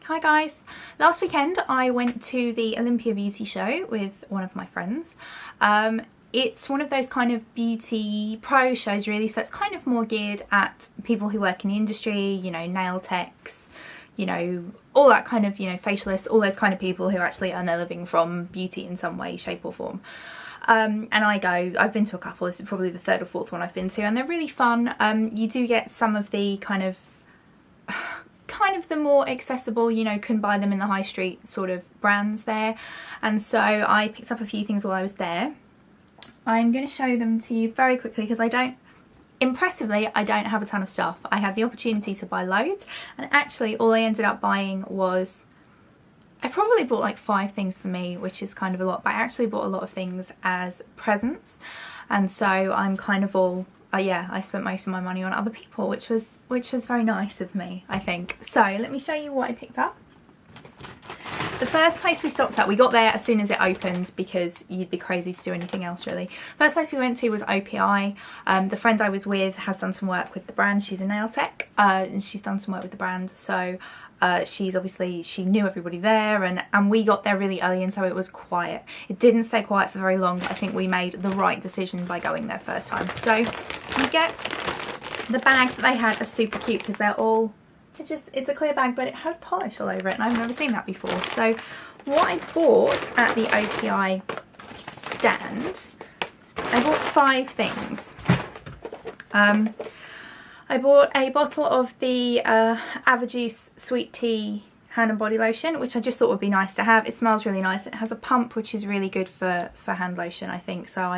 Hi guys! Last weekend I went to the Olympia Beauty show with one of my friends. It's one of those kind of beauty pro shows really, so it's kind of more geared at people who work in the industry, you know, nail techs, you know, all that kind of, you know, facialists, all those kind of people who actually earn their living from beauty in some way, shape or form. And I've been to a couple, this is probably the third or fourth one I've been to, and they're really fun. You do get some of the kind of the more accessible, you know, can buy them in the high street sort of brands there, and so I picked up a few things while I was there. I'm going to show them to you very quickly because I don't have a ton of stuff. I had the opportunity to buy loads, and actually all I ended up buying was, I probably bought like 5 things for me, which is kind of a lot, but I actually bought a lot of things as presents, and so I'm kind of all yeah, I spent most of my money on other people, which was very nice of me, I think. So let me show you what I picked up. The first place we stopped at, we got there as soon as it opened because you'd be crazy to do anything else really. First place we went to was OPI. The friend I was with has done some work with the brand. She's a nail tech, and she's done some work with the brand, so she knew everybody there, and we got there really early, and so it was quiet. It didn't stay quiet for very long, but I think we made the right decision by going there first time. So you get the bags that they had are super cute because they're all, it's a clear bag, but it has polish all over it, and I've never seen that before. So what I bought at the OPI stand, I bought 5 things. I bought a bottle of the Avajuice Sweet Tea hand and body lotion, which I just thought would be nice to have. It smells really nice. It has a pump, which is really good for hand lotion, I think. So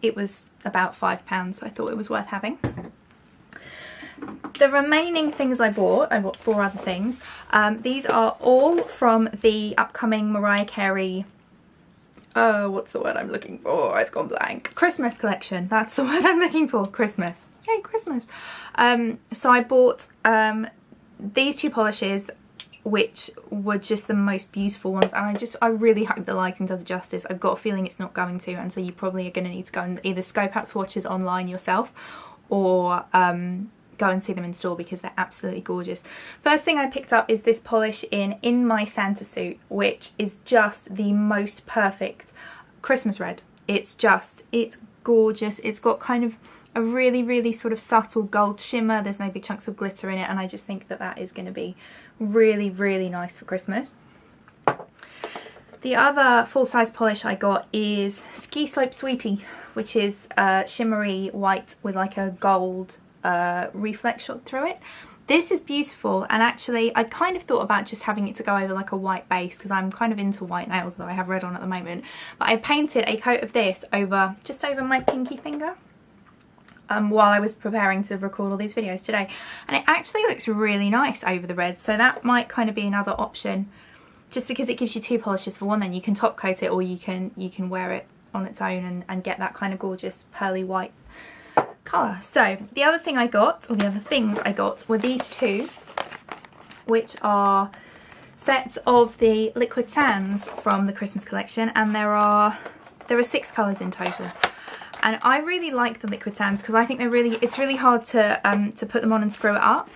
it was about £5, so I thought it was worth having. The remaining things I bought 4 other things. These are all from the upcoming Mariah Carey, what's the word I'm looking for? I've gone blank. Christmas collection. That's the word I'm looking for. Christmas. Yay, Christmas. So I bought these 2 polishes, which were just the most beautiful ones, and I really hope the lighting does it justice. I've got a feeling it's not going to, and so you probably are going to need to go and either scope out swatches online yourself or go and see them in store because they're absolutely gorgeous. First thing I picked up is this polish in My Santa Suit, which is just the most perfect Christmas red. It's gorgeous. It's got kind of a really sort of subtle gold shimmer. There's no big chunks of glitter in it, and I just think that is going to be really nice for Christmas. The other full-size polish I got is Ski Slope Sweetie, which is shimmery white with like a gold reflex shot through it. This is beautiful, and actually I'd kind of thought about just having it to go over like a white base because I'm kind of into white nails, though I have red on at the moment. But I painted a coat of this just over my pinky finger while I was preparing to record all these videos today, and it actually looks really nice over the red, so that might kind of be another option, just because it gives you 2 polishes for one. Then you can top coat it, or you can wear it on its own and get that kind of gorgeous pearly white colour. So the other thing I got, or the other things I got, were these 2, which are sets of the liquid sands from the Christmas collection, and there are 6 colours in total. And I really like the liquid sands because I think it's really hard to put them on and screw it up,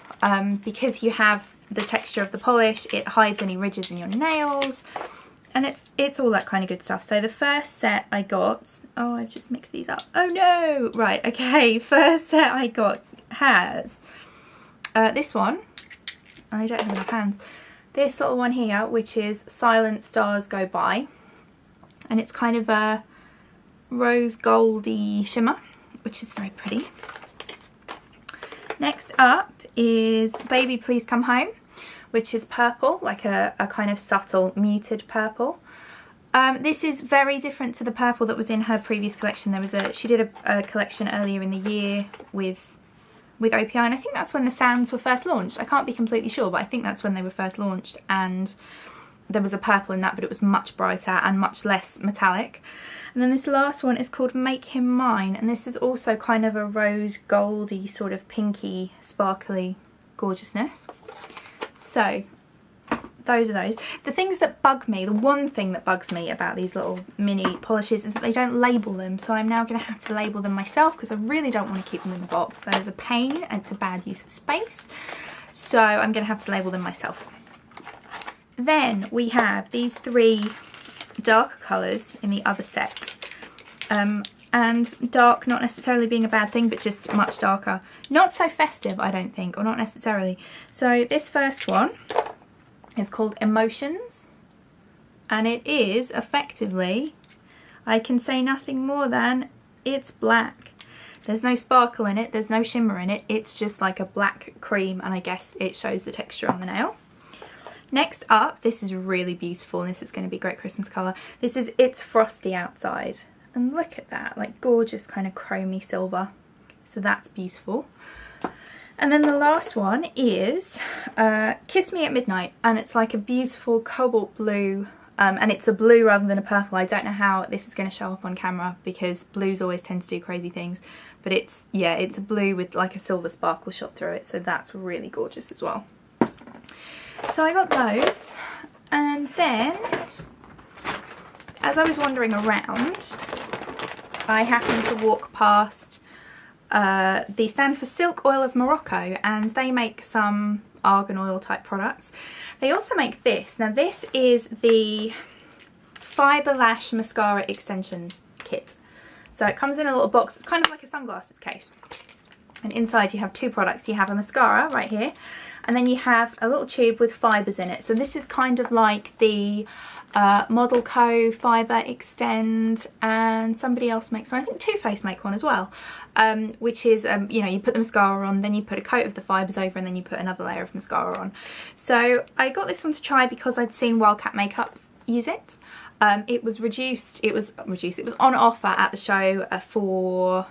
because you have the texture of the polish, it hides any ridges in your nails, and it's all that kind of good stuff. So the first set I got, oh, I've just mixed these up. Oh no! Right, okay, first set I got has this one. I don't have enough hands. This little one here, which is Silent Stars Go By, and it's kind of a rose goldy shimmer, which is very pretty. Next up is Baby Please Come Home, which is purple, like a kind of subtle muted purple. This is very different to the purple that was in her previous collection. She did a collection earlier in the year with OPI, and I think that's when the sands were first launched. I can't be completely sure, but I think that's when they were first launched, and there was a purple in that, but it was much brighter and much less metallic. And then this last one is called Make Him Mine, and this is also kind of a rose goldy sort of pinky sparkly gorgeousness. So those are those. The things that bug me, the one thing that bugs me about these little mini polishes is that they don't label them, so I'm now going to have to label them myself because I really don't want to keep them in the box. That is a pain and it's a bad use of space, so I'm going to have to label them myself. Then we have these 3 darker colours in the other set. And dark not necessarily being a bad thing, but just much darker. Not so festive, I don't think, or not necessarily. So this first one is called Emotions, and it is effectively, I can say nothing more than, it's black. There's no sparkle in it, there's no shimmer in it, it's just like a black cream, and I guess it shows the texture on the nail. Next up, this is really beautiful, and this is going to be a great Christmas colour. This is It's Frosty Outside. And look at that, like gorgeous kind of chromy silver. So that's beautiful. And then the last one is Kiss Me at Midnight. And it's like a beautiful cobalt blue. And it's a blue rather than a purple. I don't know how this is going to show up on camera because blues always tend to do crazy things. But it's, yeah, it's a blue with like a silver sparkle shot through it. So that's really gorgeous as well. So I got those. And then, as I was wandering around, I happened to walk past the stand for Silk Oil of Morocco, and they make some argan oil type products. They also make this. Now this is the Fibre Lash Mascara Extensions Kit. So it comes in a little box. It's kind of like a sunglasses case. And inside you have 2 products. You have a mascara right here, and then you have a little tube with fibres in it. So this is kind of like the Model Co Fibre Extend, and somebody else makes one. I think Too Faced make one as well, which is, you know, you put the mascara on, then you put a coat of the fibres over, and then you put another layer of mascara on. So I got this one to try because I'd seen Wildcat Makeup use it. It was reduced, it was on offer at the show for,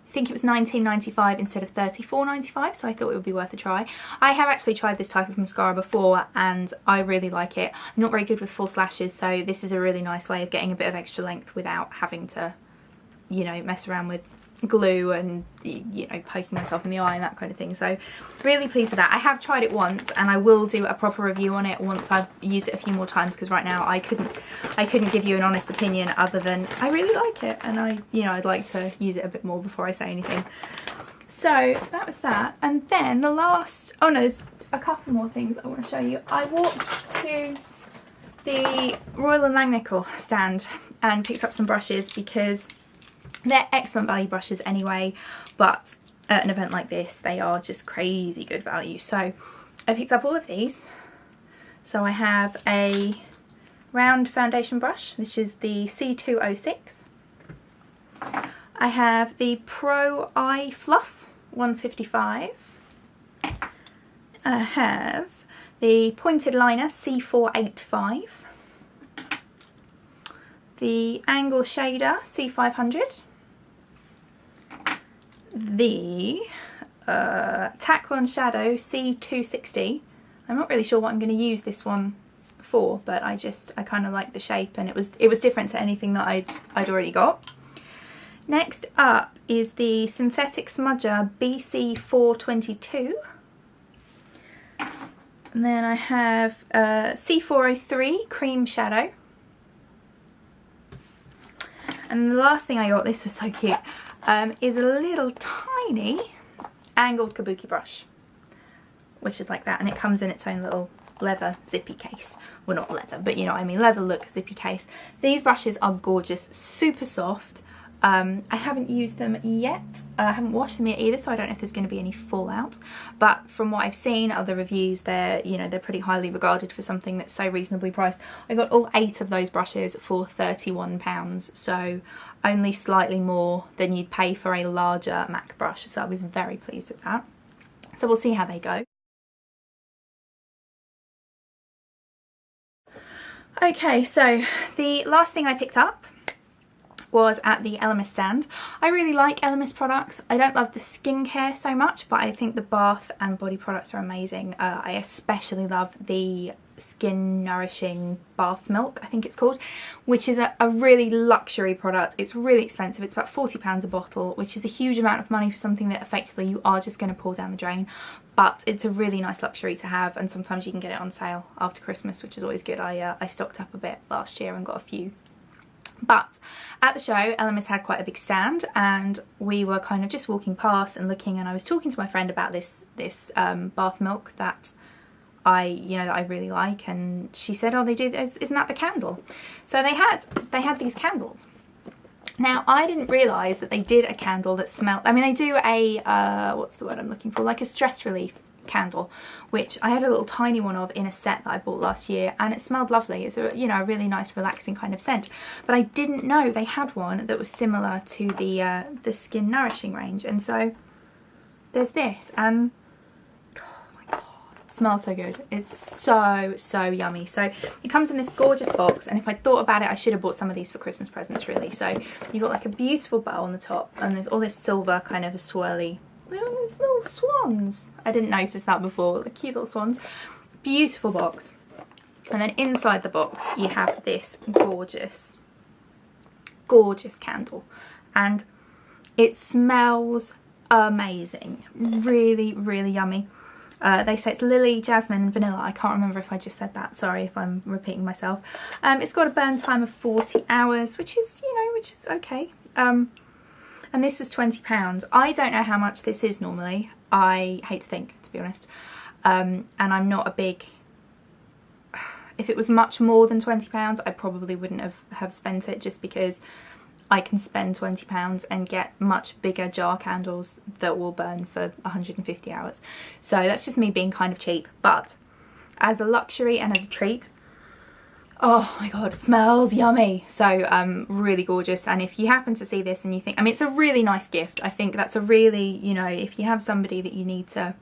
I think it was $19.95 instead of $34.95, so I thought it would be worth a try. I have actually tried this type of mascara before and I really like it. I'm not very good with false lashes, so this is a really nice way of getting a bit of extra length without having to, you know, mess around with glue and, you know, poking myself in the eye and that kind of thing. So really pleased with that. I have tried it once and I will do a proper review on it once I've used it a few more times, because right now I couldn't give you an honest opinion other than I really like it, and I'd like to use it a bit more before I say anything. So that was that. And then the last, oh no, there's a couple more things I want to show you. I walked to the Royal and Langnickel stand and picked up some brushes because they're excellent value brushes anyway, but at an event like this they are just crazy good value. So I picked up all of these. So I have a round foundation brush, which is the C206. I have the Pro Eye Fluff 155. I have the pointed liner C485. The angle shader C500. The Taklon Shadow C260. I'm not really sure what I'm going to use this one for, but I kind of like the shape, and it was different to anything that I'd already got. Next up is the Synthetic Smudger BC422. And then I have C403 Cream Shadow. And the last thing I got, this was so cute, is a little tiny angled kabuki brush, which is like that, and it comes in its own little leather zippy case. Well, not leather, but you know what I mean, leather look zippy case. These brushes are gorgeous, super soft. I haven't used them yet. I haven't washed them yet either, so I don't know if there's going to be any fallout. But from what I've seen, other reviews, they're pretty highly regarded for something that's so reasonably priced. I got all 8 of those brushes for £31, so only slightly more than you'd pay for a larger MAC brush. So I was very pleased with that. So we'll see how they go. Okay, so the last thing I picked up was at the Elemis stand. I really like Elemis products. I don't love the skincare so much, but I think the bath and body products are amazing. I especially love the Skin Nourishing Bath Milk, I think it's called, which is a really luxury product. It's really expensive. It's about £40 a bottle, which is a huge amount of money for something that effectively you are just going to pour down the drain. But it's a really nice luxury to have, and sometimes you can get it on sale after Christmas, which is always good. I stocked up a bit last year and got a few. But at the show, Elemis had quite a big stand, and we were kind of just walking past and looking, and I was talking to my friend about this bath milk that that I really like, and she said, oh, they do this, isn't that the candle? So they had these candles. Now, I didn't realise that they did a candle that smelled, I mean, they do a, what's the word I'm looking for, like a stress relief candle, which I had a little tiny one of in a set that I bought last year, and it smelled lovely. It's a, you know, a really nice relaxing kind of scent. But I didn't know they had one that was similar to the Skin Nourishing range, and so there's this, and smells so good. It's so yummy. So it comes in this gorgeous box, and if I thought about it, I should have bought some of these for Christmas presents, really. So you've got like a beautiful bow on the top, and there's all this silver kind of a swirly little swans. I didn't notice that before. The cute little swans. Beautiful box. And then inside the box you have this gorgeous candle, and it smells amazing. Really yummy. They say it's lily, jasmine and vanilla. I can't remember if I just said that. Sorry if I'm repeating myself. It's got a burn time of 40 hours, which is, you know, which is okay. And this was £20. I don't know how much this is normally. I hate to think, to be honest. And I'm not a big... If it was much more than £20, I probably wouldn't have spent it, just because I can spend £20 and get much bigger jar candles that will burn for 150 hours. So that's just me being kind of cheap. But as a luxury and as a treat, oh my god, it smells yummy. So really gorgeous. And if you happen to see this and you think, I mean, it's a really nice gift. I think that's a really, you know, if you have somebody that you need to,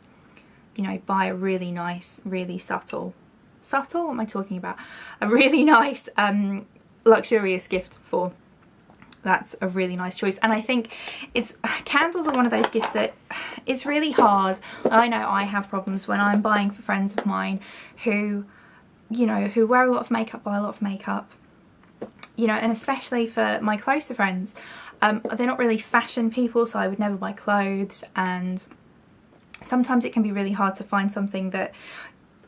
you know, buy a really nice, really subtle, what am I talking about? A really nice luxurious gift for, that's a really nice choice. And I think candles are one of those gifts that it's really hard. I know I have problems when I'm buying for friends of mine who, you know, who wear a lot of makeup, buy a lot of makeup, you know, and especially for my closer friends, they're not really fashion people, so I would never buy clothes, and sometimes it can be really hard to find something that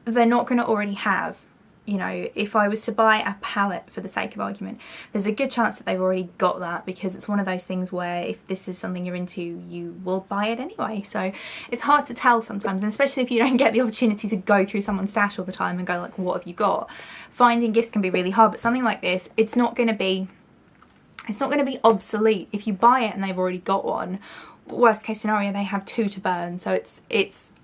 they're not going to already have. You know, if I was to buy a palette for the sake of argument, there's a good chance that they've already got that, because it's one of those things where if this is something you're into, you will buy it anyway. So it's hard to tell sometimes, and especially if you don't get the opportunity to go through someone's stash all the time and go like, what have you got? Finding gifts can be really hard, but something like this, it's not going to be obsolete. If you buy it and they've already got one, worst case scenario, they have two to burn. So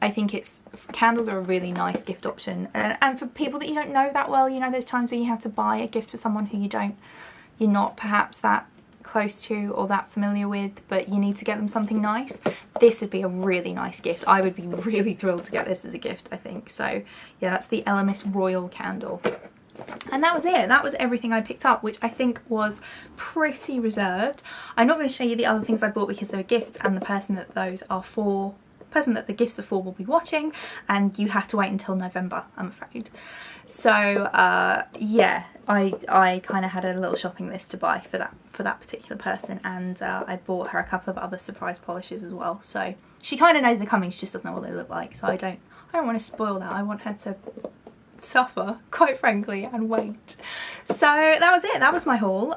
I think candles are a really nice gift option, and for people that you don't know that well, you know, there's times where you have to buy a gift for someone who you're not perhaps that close to or that familiar with, but you need to get them something nice. This would be a really nice gift. I would be really thrilled to get this as a gift, I think. So yeah, that's the Elemis Royal Candle. And that was it. That was everything I picked up, which I think was pretty reserved. I'm not going to show you the other things I bought because they were gifts, and the person that the gifts are for will be watching, and you have to wait until November, I'm afraid. So yeah, I kind of had a little shopping list to buy for that particular person, and I bought her a couple of other surprise polishes as well. So she kind of knows they're coming, she just doesn't know what they look like. So I don't want to spoil that. I want her to suffer, quite frankly, and wait. So that was it. That was my haul.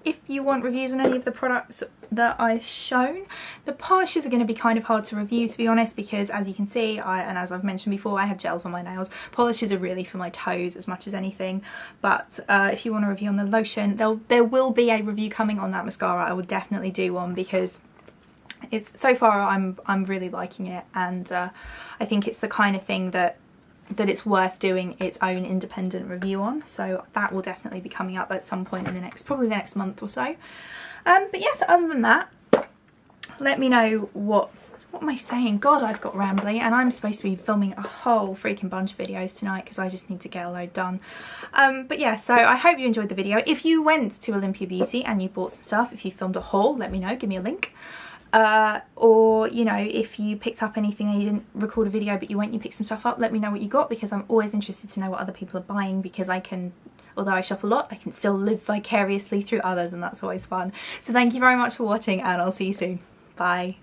If you want reviews on any of the products that I've shown, the polishes are going to be kind of hard to review, to be honest, because as you can see, and as I've mentioned before, I have gels on my nails. Polishes are really for my toes as much as anything. But if you want a review on the lotion, there will be a review coming on that mascara. I will definitely do one, because it's, so far I'm really liking it, and I think it's the kind of thing that it's worth doing its own independent review on. So that will definitely be coming up at some point in probably the next month or so. But yes, other than that, let me know what am I saying? God, I've got rambly, and I'm supposed to be filming a whole freaking bunch of videos tonight because I just need to get a load done. But yeah, so I hope you enjoyed the video. If you went to Olympia Beauty and you bought some stuff, if you filmed a haul, let me know, give me a link. Or, you know, if you picked up anything and you didn't record a video but you went and you picked some stuff up, let me know what you got, because I'm always interested to know what other people are buying, because I can, although I shop a lot, I can still live vicariously through others, and that's always fun. So thank you very much for watching, and I'll see you soon. Bye.